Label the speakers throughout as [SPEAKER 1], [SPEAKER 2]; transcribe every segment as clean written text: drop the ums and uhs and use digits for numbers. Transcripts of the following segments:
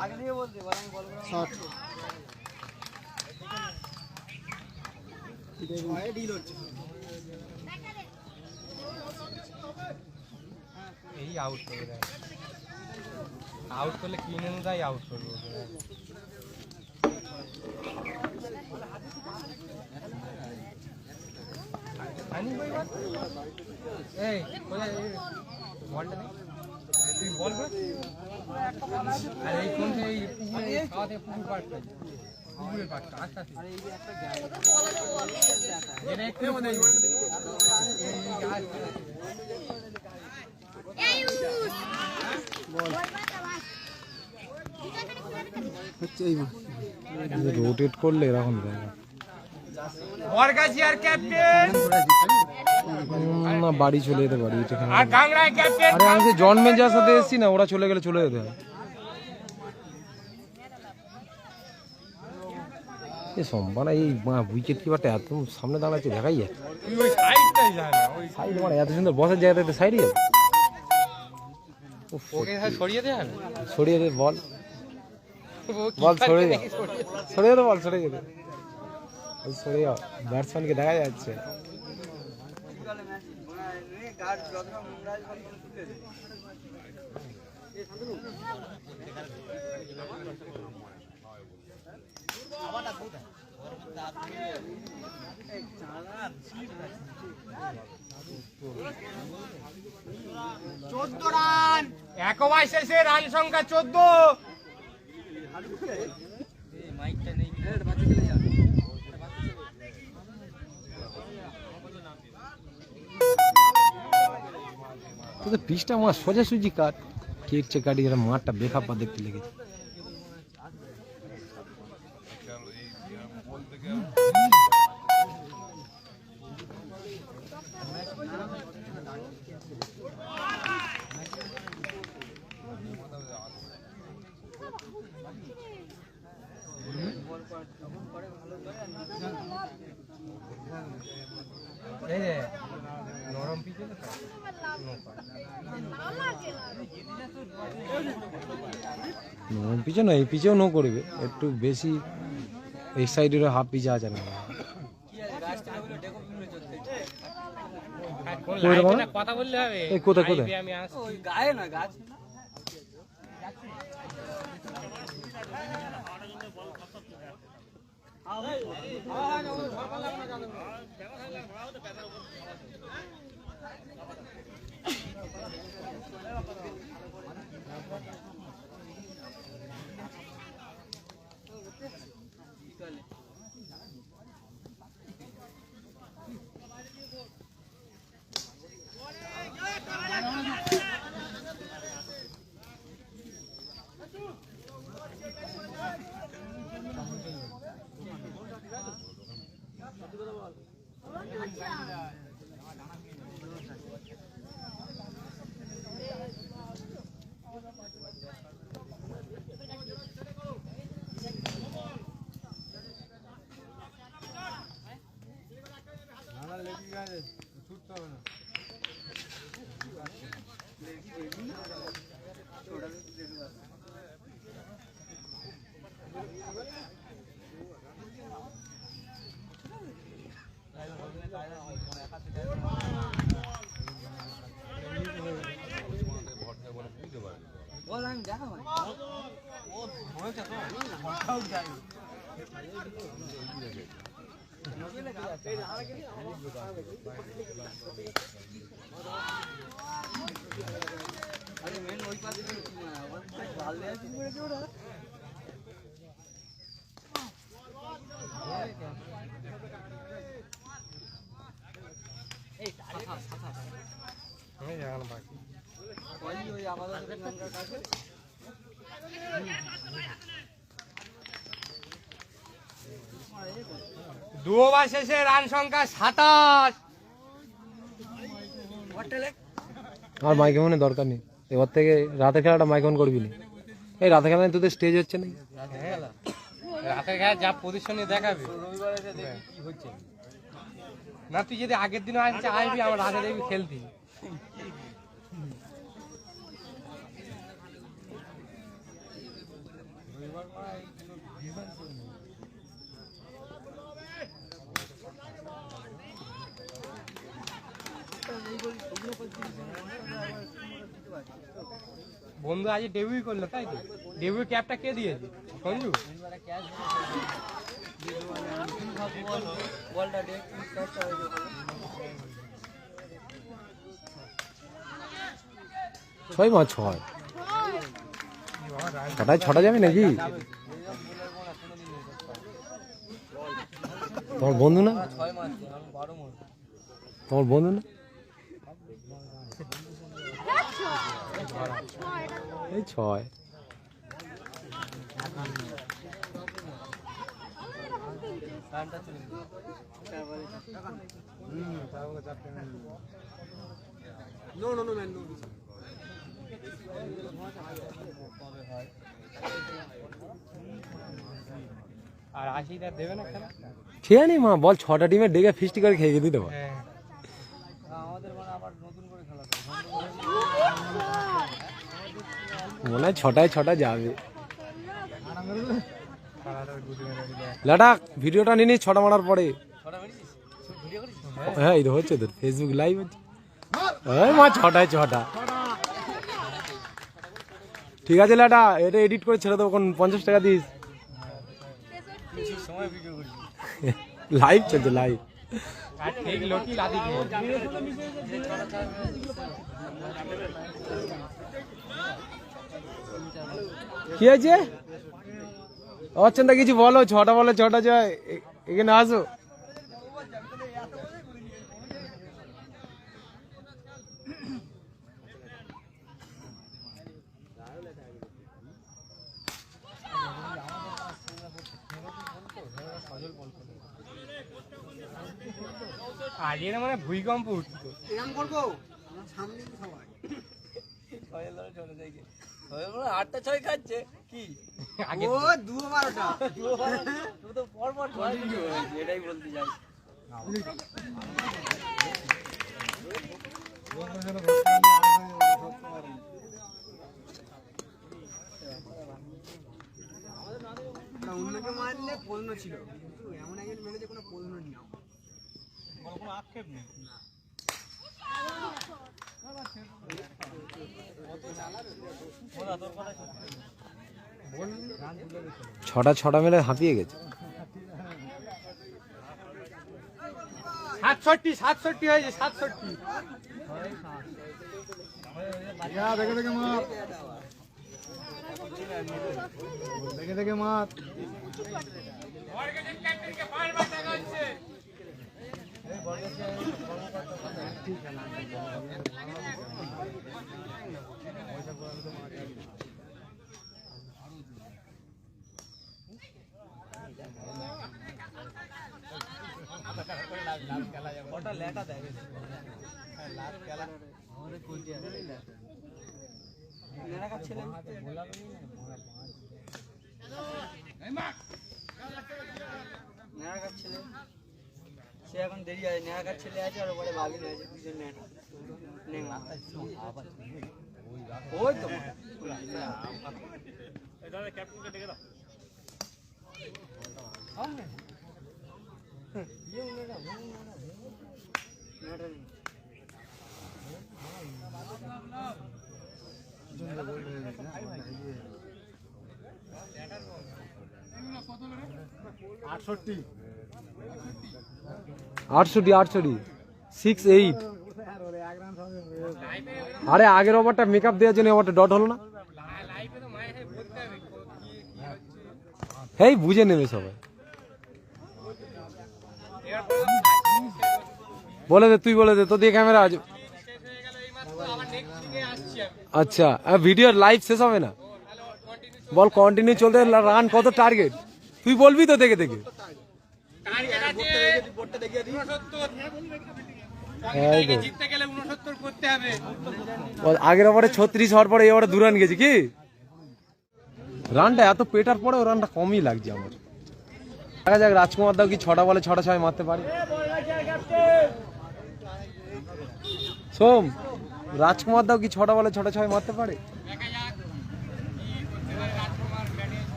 [SPEAKER 1] আগে থেকে বলতে আমি বল ডিল হচ্ছে
[SPEAKER 2] এই আউট করে দেয় আউট করলে কিনে দেয় আউট করবে এই বলটা নেই তুই বল আর এই কোন এই পুকুরের খাওয়াতে পুকুর পাটটা পুকুরের পাটটা আস্তে আস্তে এটা একটু মনে
[SPEAKER 3] রোটেট করলে এরকম না বাড়ি চলে যেতে পারি আরে আমি যে জন্মে যার সাথে এসেছি না ওরা চলে গেলে চলে যেতে হয় সম্ভাবনা এই উইকেট কিপারটা এত সামনে দাঁড়াচ্ছে দেখাই যায় সাইড মানে এত সুন্দর বসার জায়গাতে সাইডে যাবে সরিয়ে দে বল বল সরে যা সরিয়ে দে বল সরিয়ে দে সরে যাও ব্যাটসম্যানকে দেখা যাচ্ছে
[SPEAKER 2] রান এক ওভার শেষে রান সংখ্যা 14
[SPEAKER 3] তোদের পিচটা আমার সোজাসুজি কাট কেটছে কাটি এরা মাঠটা বেখাপ্পা দেখতে লেগেছে
[SPEAKER 2] নরম পিচে
[SPEAKER 3] পিছনে না এই পিছেও নো করবে একটু বেশি এই সাইডের হাফ পিচে আছে না
[SPEAKER 2] কথা বললে হবে
[SPEAKER 3] এই কোথায় কোথায়
[SPEAKER 2] আমি
[SPEAKER 1] ওই গায়ে না গাছ
[SPEAKER 2] দু ওভার শেষে রান সংখ্যা 27
[SPEAKER 3] আর মাইক্রোফোনে দরকার নেই এবার থেকে রাতের খেলাটা মাইক্রোফোন করবি না এই রাতের খেলায় তোদের স্টেজ হচ্ছে না
[SPEAKER 2] রাতের খেলা যা পজিশনে দেখাবে কি হচ্ছে না তুই যদি আগের দিনও আসবি আমার রাতে দেখবি খেলতি বন্ধু আজ ডেবিউ করলো তাই তো? ডেবিউ ক্যাপটা কে দিয়েছে? সঞ্জু?
[SPEAKER 1] বলটা
[SPEAKER 3] 6-6 ছটায় ছটা যাবে নাকি? তোমার বন্ধু না? তোমার বন্ধু না? এই 6
[SPEAKER 2] আর আশিদার দেবে না খেলা?
[SPEAKER 3] খেয়ে নি মা, বল 6টা টিমে ডেকে ফিস্টি করে খেয়ে দিতে পারে।
[SPEAKER 2] হ্যাঁ
[SPEAKER 1] আমাদের মানে আবার নতুন করে খেলা
[SPEAKER 3] মনে হয় 6টায় 6টা যাবে। লাডাক ভিডিওটা নিয়ে নিস 6টা মারার পরে। হ্যাঁ এই তো হচ্ছে তো ফেসবুক লাইভ হচ্ছে। এই মা 6টায় 6টা। ঠিক আছে লাডা, এটা এডিট করে ছেড়ে দেবো, 50 টাকা দিস।
[SPEAKER 1] সময় ভিডিও করি
[SPEAKER 3] লাইভ চলছে লাইভ।
[SPEAKER 2] আর ঠিক লোকই লাদি দিয়ে
[SPEAKER 3] কি আছে অচেনা কিছু বলো? 6টা বলে 6টা যায়, এখানে আসো।
[SPEAKER 2] আজকে না মানে ভূমিকম্প উঠতো।
[SPEAKER 1] এরকম করবো সামনে সবাই 8টা 6 খাচ্ছে কি
[SPEAKER 2] আগে
[SPEAKER 1] ও 2-12টা তুই তো পর পর কন্টিনিউ হয়েছে, এটাই বলতে চাই। অন্যকে মারলে প্রশ্ন ছিল, কিন্তু এমন একজন মেরেছে কোনো প্রশ্ন নেই, কোনো আক্ষেপ নেই।
[SPEAKER 3] 6টা মেরে হাঁপিয়ে গেছে।
[SPEAKER 2] 67 হয়েছে 67।
[SPEAKER 3] দেখে দেখে মার।
[SPEAKER 1] ওটা লেটা দেয় লাভ খেলা আমাদের কোনটি আছে নেড়া ছেলে নেড়া ছেলে সে এখন দেরি আছে, নেড়া ছেলে আছে আর ওপরে বাগিন আছে, দুজন নেড়া নেড়া ওই তো এটা ক্যাপ্টেনকে ডেকে দাও।
[SPEAKER 3] আটষট্টি 6-8। আরে আগের ওভারটা মেকআপ দেওয়ার জন্য ওভারটা ডট হলো না। এই বুঝে নেবে সবাই। বলে দে, তুই বলে দে, তো দিয়ে ক্যামেরা আজ। আচ্ছা ভিডিও লাইভ শেষ হবে না, বল কন্টিনিউ চলতে। রান কত টার্গেট তুই বলবি তো দেখে দেখে। আগের ওভারে 36 হওয়ার পরে এই ওভারে 2 রান গেছে কি? রানটা এত পেটার পরে ও রানটা কমই লাগছে আমার। দেখা যাক রাজকুমার দাও কি 6টা বলে 6টা 6 মারতে পারে। সোম, রাজকুমার দাও কি 6টা বলে 6টা 6 মারতে পারে?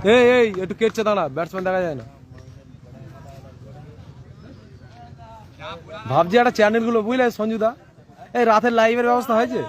[SPEAKER 3] এই একটু কেটছে দাঁড়া, ব্যাটসম্যান দেখা যায় না। ভাবছি একটা চ্যানেল গুলো বুঝলে সঞ্জুদা, এই রাতের লাইভের ব্যবস্থা হয়েছে?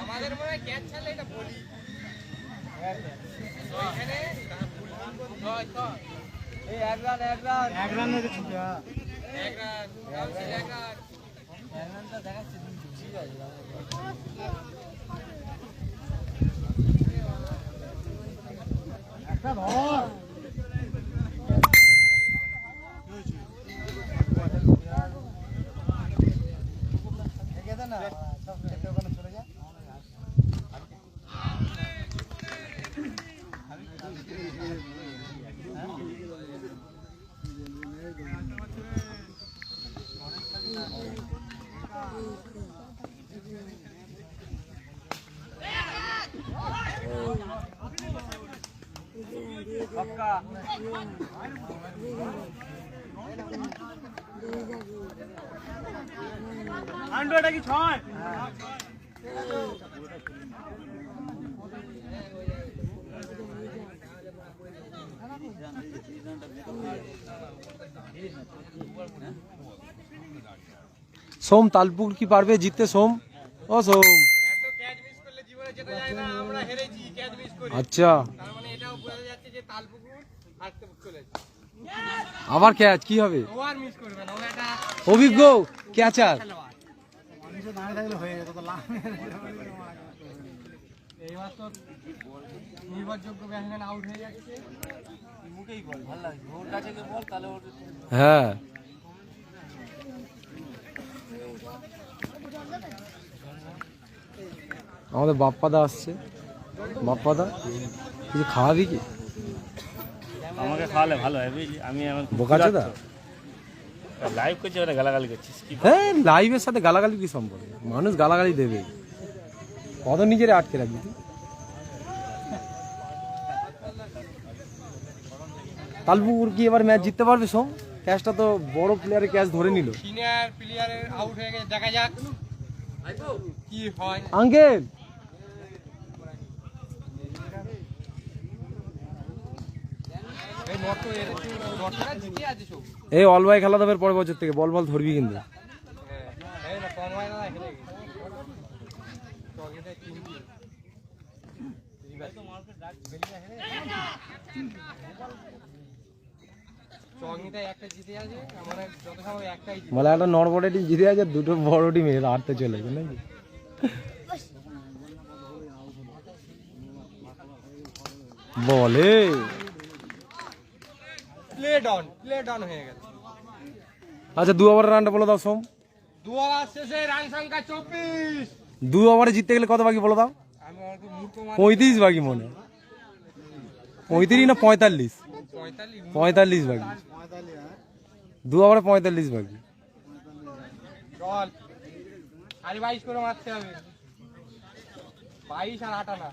[SPEAKER 2] আমাদের মনে হয় ক্যাচ ছাড়লে এটা বলি ওইখানে
[SPEAKER 1] এই এক রান এক রান দেখাচ্ছে একটা ধর আন্ডারটা কি ছয়
[SPEAKER 3] সোম তালপুর কি পারবে জিততে? সোম, ও সোম,
[SPEAKER 2] এত ক্যাচ মিস করলে জীবনে যেটা যায় না, আমরা হেরেছি ক্যাচ মিস করে।
[SPEAKER 3] আচ্ছা
[SPEAKER 2] তার মানে এটাও বোঝা যাচ্ছে যে তালপুকুর হারতে চলেছে।
[SPEAKER 3] আবার ক্যাচ কি হবে?
[SPEAKER 2] ও আর মিস করবে না, ও একটা
[SPEAKER 3] অভিজ্ঞ ক্যাচার।
[SPEAKER 1] মানুষ দাঁড়িয়ে থাকলে হয়ে যেত তো লাভ।
[SPEAKER 2] এইবার তো নির্ভরযোগ্য ব্যাটসম্যান আউট হয়ে যাচ্ছে।
[SPEAKER 1] মুখেই বল ভালো লাগছে, ওর কাছে গিয়ে বল তাহলে ওর
[SPEAKER 3] হ্যাঁ আমাদের বাপ্পাদা আসছে। বাপ্পাদা কিছু খাওয়াবি কি?
[SPEAKER 4] আমাকে খাওয়ালে ভালো হয় বুঝলি। আমি আমার
[SPEAKER 3] বোকাচোদা
[SPEAKER 4] লাইভ করছি, ওরা গালাগালি করছিস কি?
[SPEAKER 3] হ্যাঁ, লাইভের সাথে গালাগালি কি সম্পর্ক? মানুষ গালাগালি দেবে, কত নিজেরে আটকে রাখবি তুই? তালপুকুর কি এবার ম্যাচ জিততে পারবে? সোম, ক্যাচটা তো বড় প্লেয়ারের ক্যাচ ধরে নিল।
[SPEAKER 2] সিনিয়র প্লেয়ারের আউট হয়ে গেছে, দেখা যাক কি হয়।
[SPEAKER 3] আঙ্কেল
[SPEAKER 2] এই নটো এর নটটা জিতে আছে সব।
[SPEAKER 3] এই অলবাই খেলা দেবে পরের বছর থেকে, বল বল ধরবি কিন্তু।
[SPEAKER 2] এই না কম হয় না, হেরে গেছে টগেতে 3 চগনিতে একটা জিতে আছে, আমাদের যত সময় একটাই জিতে।
[SPEAKER 3] বলে একটা নরবড়ে টিম জিতে আছে, দুটো বড় টিম হারতে চলেছে নাকি? বলে
[SPEAKER 2] প্লে ডাউন হয়ে গেছে।
[SPEAKER 3] আচ্ছা 2 ওভারের রানটা বলে দাও সোম।
[SPEAKER 2] 2 ওভার শেষে রান সংখ্যা 24।
[SPEAKER 3] 2 ওভারে জিততে গেলে কত বাকি বলে দাও?
[SPEAKER 2] আমি অনেক মূর্খ মানুষ।
[SPEAKER 3] 35 বাকি মনে হয়। 35 না 45? 45 বাকি। 2 ওভারে 45 বাকি।
[SPEAKER 2] চল আরে 22 করে মারতে হবে। 22 আর 8 না।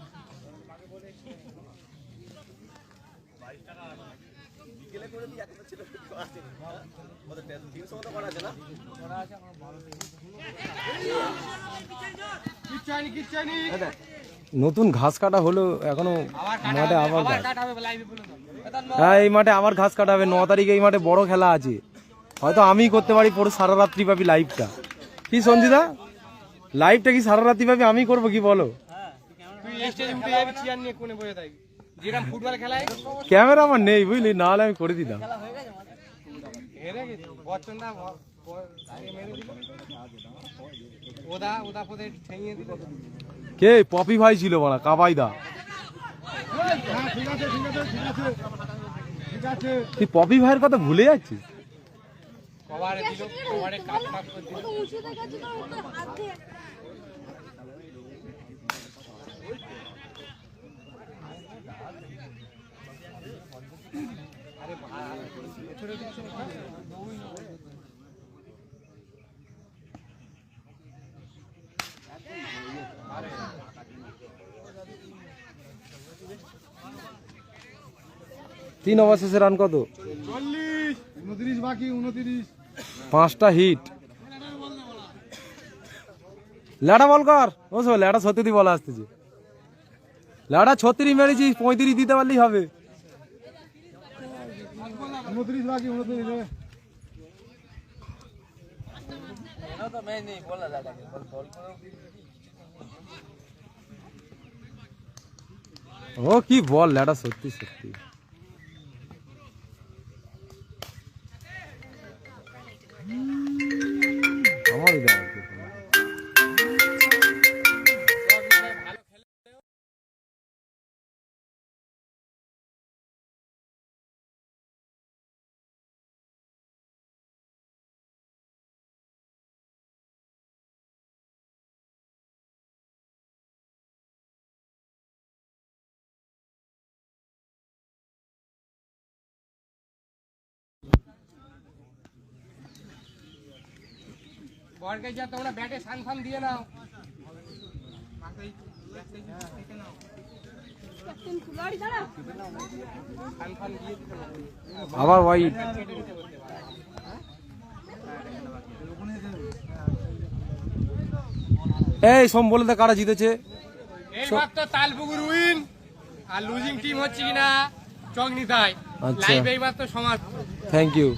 [SPEAKER 3] নতুন ঘাস কাটা হলো এখনো মাঠে আবার হ্যাঁ এই মাঠে আবার ঘাস কাটা হবে 9 তারিখে এই মাঠে বড় খেলা আছে হয়তো আমি করতে পারি পুরো সারা রাত্রি পাবি লাইভটা কি সঞ্জিদা লাইভটা কি সারা রাত্রি পাবি আমি করব কি বলো
[SPEAKER 2] তুই স্টেজে উঠে যাবি চেয়ার নিয়ে কোণে বসে থাকবি যেরকম ফুটবল খেলায়
[SPEAKER 3] ক্যামেরা আমার নেই বুঝলি না হলে আমি করে দিতাম
[SPEAKER 2] হেরে গেছি বচ্চনদা মেরে দিল ওদা পদে ঠেঙিয়ে দিল
[SPEAKER 3] কে পপি ভাই ছিল বলা কাবাইদা তুই পপি ভাইয়ের কথা ভুলে যাচ্ছিস
[SPEAKER 2] কভারে দিল কভারে কাট মাপ করে দিল আরে ভাই ছোট কিছু না
[SPEAKER 3] তিন ওভার শেষে রান কত
[SPEAKER 2] 29 বাকি 29
[SPEAKER 3] 5টা হিট ল্যাডা বল কর ও সব ল্যাডা 36 বল আসতেছে ল্যাডা 36 মেরেছিস 35 দিতে পারলেই হবে
[SPEAKER 2] 29 বাকি 29
[SPEAKER 3] ও কি বল ল্যাডা সত্যি সত্যি আমার
[SPEAKER 2] বলকে যা তোমরা ব্যাটে সানফান দিয়ে নাও সানফান দিয়ে দিতে
[SPEAKER 3] আবার হোয়াইট এই সোম বলে তো কারা জিতেছে
[SPEAKER 2] এইবার তো তালপুকুর উইন আর লুজিং টিম হচ্ছে কিনা চকনিতাই
[SPEAKER 3] আচ্ছা।
[SPEAKER 2] লাইভ এইবার তো সমাপ্ত
[SPEAKER 3] থ্যাংক ইউ